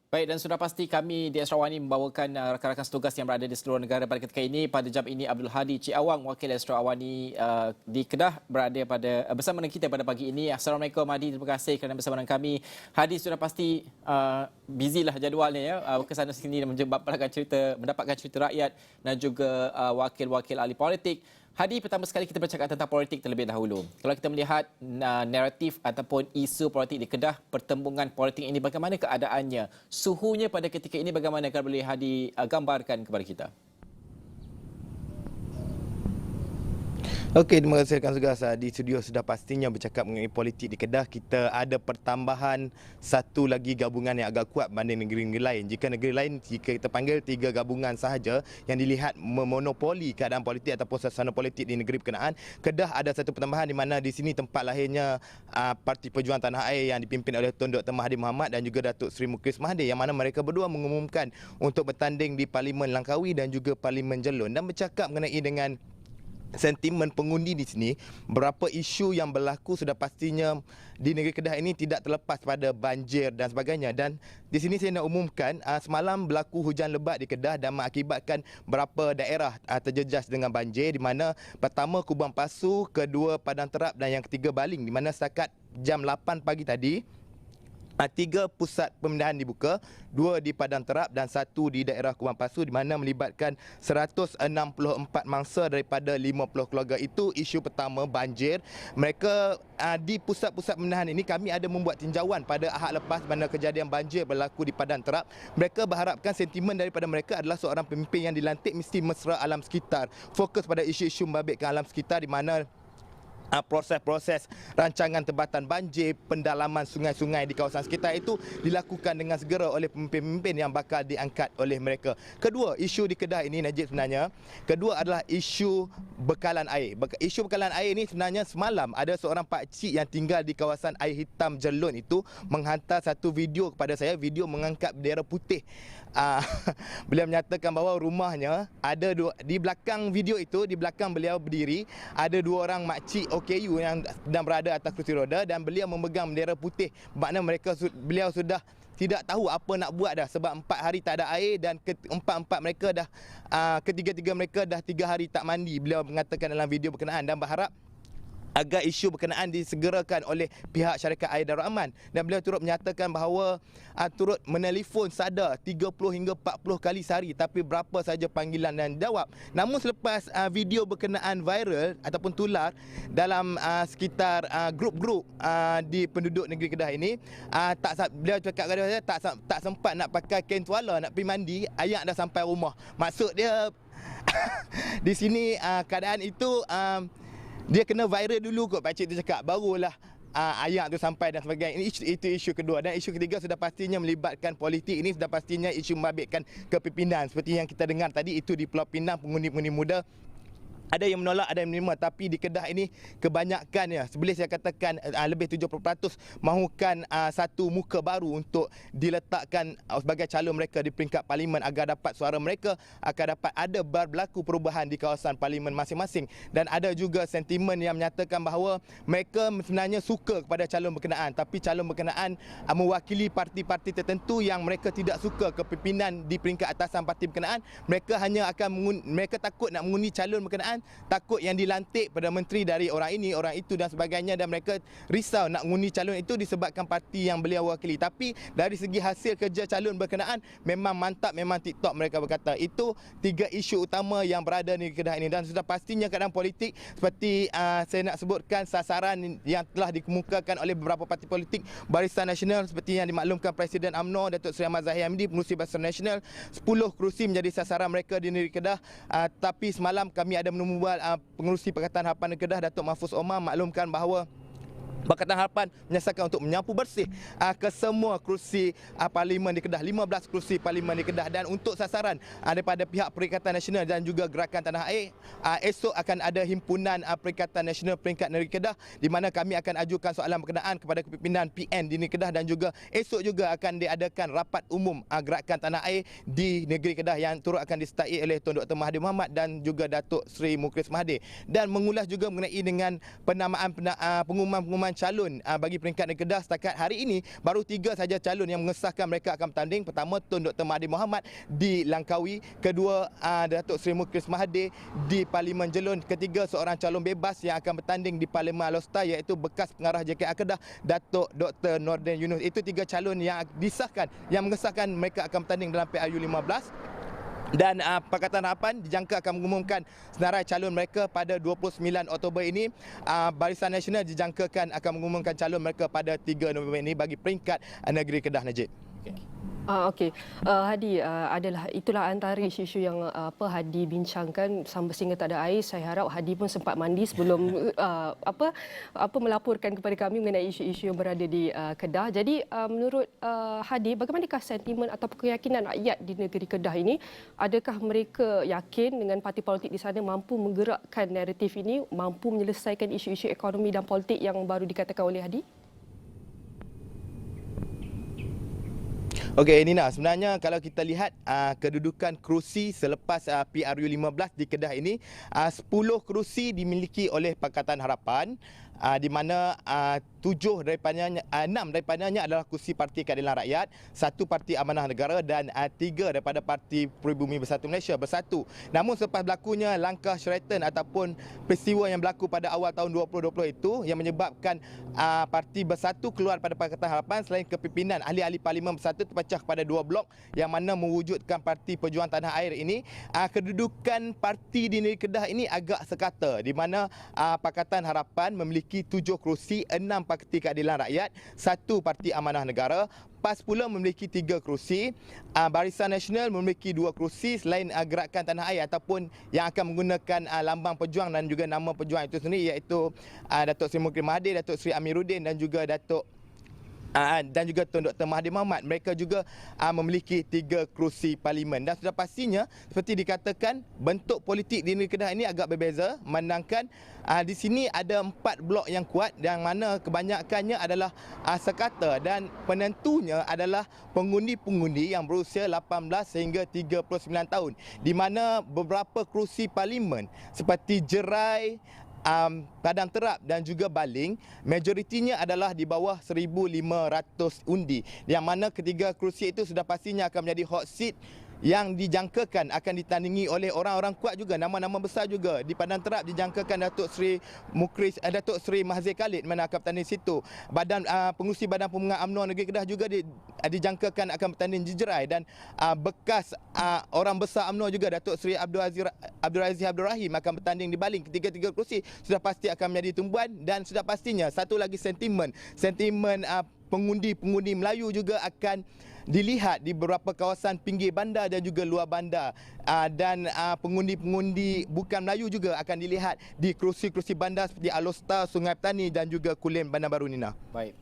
Baik, dan sudah pasti kami di Astro Awani membawakan rakan-rakan setugas yang berada di seluruh negara pada ketika ini. Pada jam ini, Abdul Hadi Cik Awang, wakil Astro Awani di Kedah, berada bersama dengan kita pada pagi ini. Assalamualaikum Hadi, terima kasih kerana bersama dengan kami. Hadi sudah pasti busy lah jadualnya ya, ke sana sini mendapatkan cerita rakyat dan juga wakil-wakil ahli politik. Hadi, pertama sekali kita bercakap tentang politik terlebih dahulu. Kalau kita melihat naratif ataupun isu politik di Kedah, pertembungan politik ini bagaimana keadaannya? Suhunya pada ketika ini bagaimana, kalau boleh Hadi gambarkan kepada kita? Okey, terima kasih rakan segas. Di studio sudah pastinya bercakap mengenai politik di Kedah. Kita ada pertambahan satu lagi gabungan yang agak kuat berbanding negeri-negeri lain. Jika kita panggil 3 gabungan sahaja yang dilihat memonopoli keadaan politik ataupun suasana politik di negeri berkenaan, Kedah ada satu pertambahan di mana di sini tempat lahirnya Parti Perjuangan Tanah Air yang dipimpin oleh Tun Dr. Mahathir Mohamad dan juga Datuk Seri Mukris Mahathir, yang mana mereka berdua mengumumkan untuk bertanding di Parlimen Langkawi dan juga Parlimen Jelun, dan bercakap mengenai dengan sentimen pengundi di sini. Berapa isu yang berlaku sudah pastinya di negeri Kedah ini tidak terlepas pada banjir dan sebagainya. Dan di sini saya nak umumkan, semalam berlaku hujan lebat di Kedah dan mengakibatkan berapa daerah terjejas dengan banjir, di mana pertama Kubang Pasu, kedua Padang Terap dan yang ketiga Baling, di mana setakat jam 8 pagi tadi 3 pusat pemindahan dibuka, 2 di Padang Terap dan 1 di daerah Kubang Pasu, di mana melibatkan 164 mangsa daripada 50 keluarga. Itu isu pertama, banjir. Mereka di pusat-pusat pemindahan ini kami ada membuat tinjauan pada Ahad lepas mana kejadian banjir berlaku di Padang Terap. Mereka berharapkan sentimen daripada mereka adalah seorang pemimpin yang dilantik mesti mesra alam sekitar, fokus pada isu-isu membabitkan alam sekitar, di mana proses-proses rancangan tempatan banjir, pendalaman sungai-sungai di kawasan sekitar itu dilakukan dengan segera oleh pemimpin-pemimpin yang bakal diangkat oleh mereka. Kedua, isu di Kedah ini, Najib, sebenarnya kedua adalah isu bekalan air. Isu bekalan air ini sebenarnya semalam ada seorang pakcik yang tinggal di kawasan Air Hitam Jelun itu menghantar satu video kepada saya, video mengangkat bendera putih. Beliau menyatakan bahawa rumahnya ada di belakang video itu, di belakang beliau berdiri, ada 2 orang makcik OKU yang sedang berada atas kerusi roda dan beliau memegang bendera putih. Maknanya beliau sudah tidak tahu apa nak buat dah, sebab 4 hari tak ada air dan empat-empat mereka dah ketiga-tiga mereka dah 3 hari tak mandi. Beliau mengatakan dalam video berkenaan dan berharap agar isu berkenaan disegerakan oleh pihak syarikat air Darul Aman, dan beliau turut menyatakan bahawa turut menelefon sadar 30 hingga 40 kali sehari, tapi berapa saja panggilan dan jawab. Namun selepas video berkenaan viral ataupun tular dalam sekitar grup-grup di penduduk negeri Kedah ini, beliau cakap kepada saya tak sempat nak pakai kain tuala nak pergi mandi, ayak dah sampai rumah. Maksud dia di sini keadaan itu dia kena viral dulu kot, pakcik tu cakap, barulah ayat tu sampai dan sebagainya. Itu isu kedua. Dan isu ketiga sudah pastinya melibatkan politik. Ini sudah pastinya isu membabitkan kepimpinan. Seperti yang kita dengar tadi, itu di Pulau Pinang, pengundi-pengundi muda ada yang menolak, ada yang menerima. Tapi di Kedah ini kebanyakan, ya, boleh saya katakan lebih 70% mahukan satu muka baru untuk diletakkan sebagai calon mereka di peringkat parlimen, agar dapat suara mereka akan dapat ada berlaku perubahan di kawasan parlimen masing-masing. Dan ada juga sentimen yang menyatakan bahawa mereka sebenarnya suka kepada calon berkenaan, tapi calon berkenaan mewakili parti-parti tertentu yang mereka tidak suka kepimpinan di peringkat atasan parti berkenaan. Mereka takut nak mengundi calon berkenaan, takut yang dilantik Perdana Menteri dari orang ini, orang itu dan sebagainya, dan mereka risau nak mengundi calon itu disebabkan parti yang beliau wakili. Tapi dari segi hasil kerja calon berkenaan memang mantap, memang TikTok mereka berkata. Itu 3 isu utama yang berada di Kedah ini, dan sudah pastinya keadaan politik seperti saya nak sebutkan sasaran yang telah dikemukakan oleh beberapa parti politik. Barisan Nasional seperti yang dimaklumkan Presiden UMNO Datuk Seri Ahmad Zahid Hamidi, pengerusi Barisan Nasional, 10 kerusi menjadi sasaran mereka di negeri Kedah. Tapi semalam kami ada membuat pengerusi Pakatan Harapan Kedah, Datuk Mahfuz Omar, maklumkan bahawa Pakatan Harapan menyasarkan untuk menyapu bersih ke semua kerusi parlimen di Kedah, 15 kerusi parlimen di Kedah. Dan untuk sasaran daripada pihak Perikatan Nasional dan juga Gerakan Tanah Air, esok akan ada himpunan Perikatan Nasional peringkat negeri Kedah, di mana kami akan ajukan soalan berkenaan kepada kepimpinan PN di negeri Kedah, dan juga esok juga akan diadakan rapat umum Gerakan Tanah Air di negeri Kedah yang turut akan disertai oleh Tun Dr. Mahathir Mohamad dan juga Datuk Seri Mukris Mahathir, dan mengulas juga mengenai dengan pengumuman-pengumuman calon bagi peringkat negeri Kedah setakat hari ini baru 3 saja calon yang mengesahkan mereka akan bertanding. Pertama, Tun Dr. Mahathir Mohamad di Langkawi. Kedua, Datuk Seri Mukris Mahathir di Parlimen Jelun. Ketiga, seorang calon bebas yang akan bertanding di Parlimen Alor Setar iaitu bekas pengarah JKR Kedah, Datuk Dr. Nordin Yunus. Itu 3 calon yang disahkan, yang mengesahkan mereka akan bertanding dalam PRU15. Dan Pakatan Harapan dijangka akan mengumumkan senarai calon mereka pada 29 Oktober ini. Barisan Nasional dijangkakan akan mengumumkan calon mereka pada 3 November ini bagi peringkat negeri Kedah, Najib. Okey, Hadi, itulah antara isu-isu yang Hadi bincangkan sampai sehingga tak ada air. Saya harap Hadi pun sempat mandi sebelum melaporkan kepada kami mengenai isu-isu yang berada di Kedah. Jadi menurut Hadi, bagaimanakah sentimen atau keyakinan rakyat di negeri Kedah ini? Adakah mereka yakin dengan parti politik di sana mampu menggerakkan naratif ini, mampu menyelesaikan isu-isu ekonomi dan politik yang baru dikatakan oleh Hadi? Okey Nina, sebenarnya kalau kita lihat kedudukan kerusi selepas PRU15 di Kedah ini, 10 kerusi dimiliki oleh Pakatan Harapan, di mana 6 daripadanya adalah kursi Parti Keadilan Rakyat, 1 Parti Amanah Negara dan 3 daripada Parti Peribumi Bersatu Malaysia bersatu. Namun selepas berlakunya langkah Sheraton ataupun peristiwa yang berlaku pada awal tahun 2020 itu yang menyebabkan Parti Bersatu keluar pada Pakatan Harapan, selain kepimpinan ahli-ahli Parlimen Bersatu terpecah pada 2 blok yang mana mewujudkan Parti Perjuangan Tanah Air ini, kedudukan parti di negeri Kedah ini agak sekata, di mana Pakatan Harapan memiliki 7 kerusi, 6 Parti Keadilan Rakyat, 1 Parti Amanah Negara. PAS pula memiliki 3 kerusi. Barisan Nasional memiliki 2 kerusi selain Gerakan Tanah Air ataupun yang akan menggunakan lambang pejuang dan juga nama pejuang itu sendiri, iaitu Datuk Seri Mukris Mahathir, Datuk Seri Amiruddin dan juga Tun Dr. Mahathir Mohamad. Mereka juga memiliki 3 kerusi parlimen. Dan sudah pastinya seperti dikatakan, bentuk politik di negeri Kedah ini agak berbeza, memandangkan di sini ada 4 blok yang kuat yang mana kebanyakannya adalah sekata, dan penentunya adalah pengundi-pengundi yang berusia 18 sehingga 39 tahun, di mana beberapa kerusi parlimen seperti Jerai, Padang Terap dan juga Baling, majoritinya adalah di bawah 1,500 undi, yang mana ketiga kerusi itu sudah pastinya akan menjadi hot seat yang dijangkakan akan ditandingi oleh orang-orang kuat juga, nama-nama besar juga. Di Padang Terap dijangkakan Datuk Seri Mahzir Khalid mana akan bertanding situ. Pengurusi Badan Pemenang UMNO Negeri Kedah juga dijangkakan akan bertanding di Jerai, dan bekas orang besar UMNO juga Datuk Seri Abdul Aziz Abdul Rahim akan bertanding di Baling. Ketiga-tiga kerusi sudah pasti akan menjadi tumpuan, dan sudah pastinya satu lagi sentimen pengundi-pengundi Melayu juga akan dilihat di beberapa kawasan pinggir bandar dan juga luar bandar, dan pengundi-pengundi bukan Melayu juga akan dilihat di kerusi-kerusi bandar seperti Alor Setar, Sungai Petani dan juga Kulim, Bandar Baru, Nina. Baik.